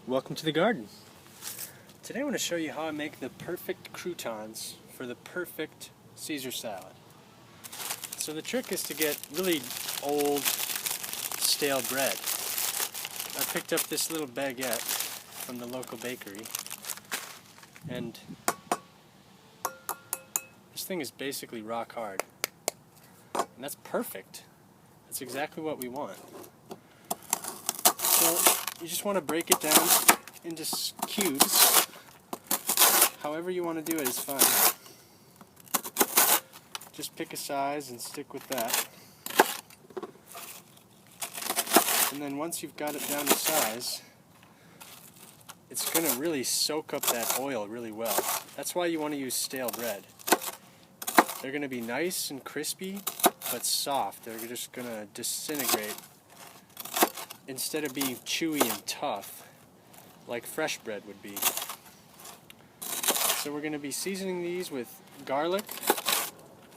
Welcome to the garden. Today I want to show you how I make the perfect croutons for the perfect Caesar salad. So the trick is to get really old, stale bread. I picked up this little baguette from the local bakery, and this thing is basically rock hard. And that's perfect. That's exactly what we want. So you just want to break it down into cubes. However you want to do it is fine. Just pick a size and stick with that. And then once you've got it down to size, it's going to really soak up that oil really well. That's why you want to use stale bread. They're going to be nice and crispy, but soft. They're just going to disintegrate instead of being chewy and tough like fresh bread would be. So we're going to be seasoning these with garlic,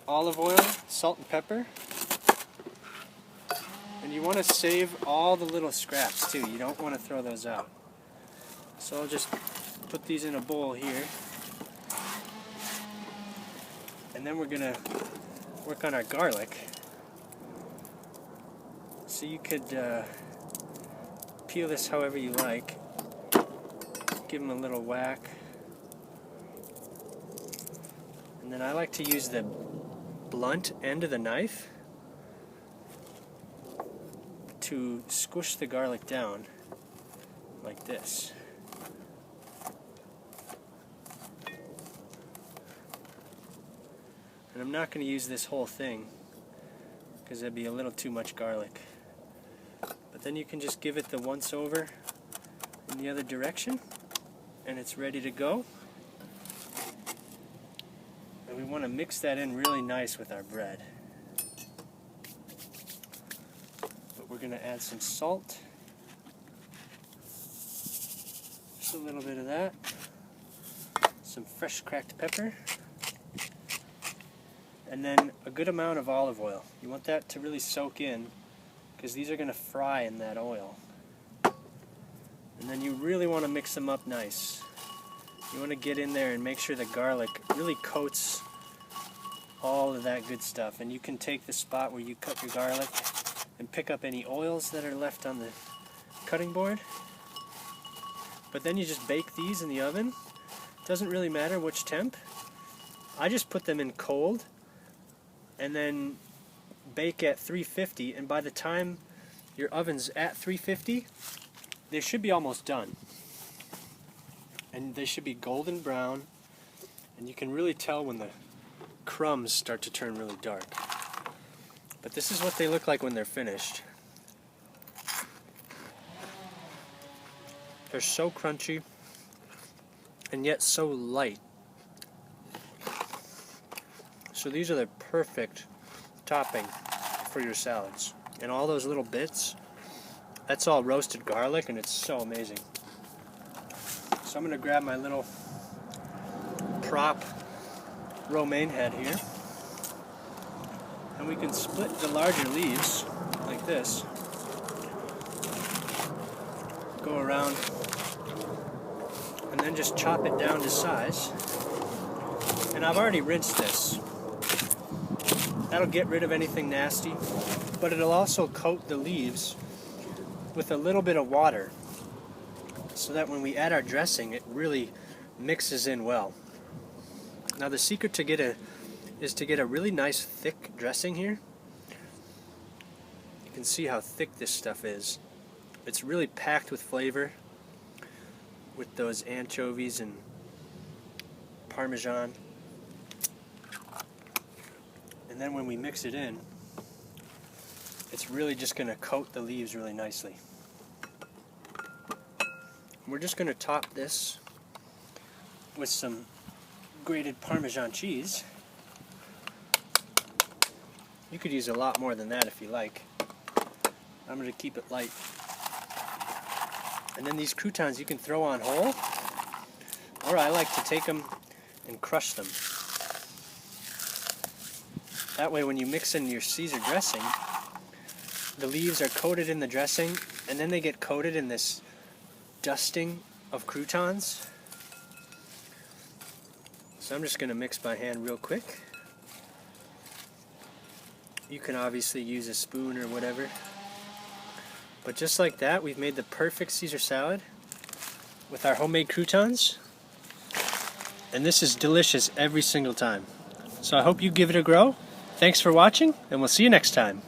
olive oil, salt and pepper. And you want to save all the little scraps too. You don't want to throw those out. So I'll just put these in a bowl here. And then we're going to work on our garlic. So you could peel this however you like. Give them a little whack. And then I like to use the blunt end of the knife to squish the garlic down like this. And I'm not going to use this whole thing because that'd be a little too much garlic. But then you can just give it the once over in the other direction and it's ready to go. And we want to mix that in really nice with our bread. But we're going to add some salt. Just a little bit of that. Some fresh cracked pepper. And then a good amount of olive oil. You want that to really soak in because these are going to fry in that oil. And then you really want to mix them up nice. You want to get in there and make sure the garlic really coats all of that good stuff. And you can take the spot where you cut your garlic and pick up any oils that are left on the cutting board. But then you just bake these in the oven. Doesn't really matter which temp. I just put them in cold and then bake at 350, and by the time your oven's at 350, they should be almost done. And they should be golden brown, and you can really tell when the crumbs start to turn really dark. But this is what they look like when they're finished. They're so crunchy, and yet so light. So these are the perfect topping for your salads. And all those little bits, that's all roasted garlic, and it's so amazing. So I'm going to grab my little prop romaine head here, and we can split the larger leaves like this, go around, and then just chop it down to size. And I've already rinsed this. That'll get rid of anything nasty, but it'll also coat the leaves with a little bit of water so that when we add our dressing, it really mixes in well. Now the secret to is to get a really nice thick dressing here. You can see how thick this stuff is. It's really packed with flavor with those anchovies and Parmesan. And then when we mix it in, it's really just going to coat the leaves really nicely. We're just going to top this with some grated Parmesan cheese. You could use a lot more than that if you like. I'm going to keep it light. And then these croutons you can throw on whole, or I like to take them and crush them. That way when you mix in your Caesar dressing, the leaves are coated in the dressing, and then they get coated in this dusting of croutons. So I'm just going to mix by hand real quick. You can obviously use a spoon or whatever. But just like that, we've made the perfect Caesar salad with our homemade croutons. And this is delicious every single time. So I hope you give it a go. Thanks for watching, and we'll see you next time.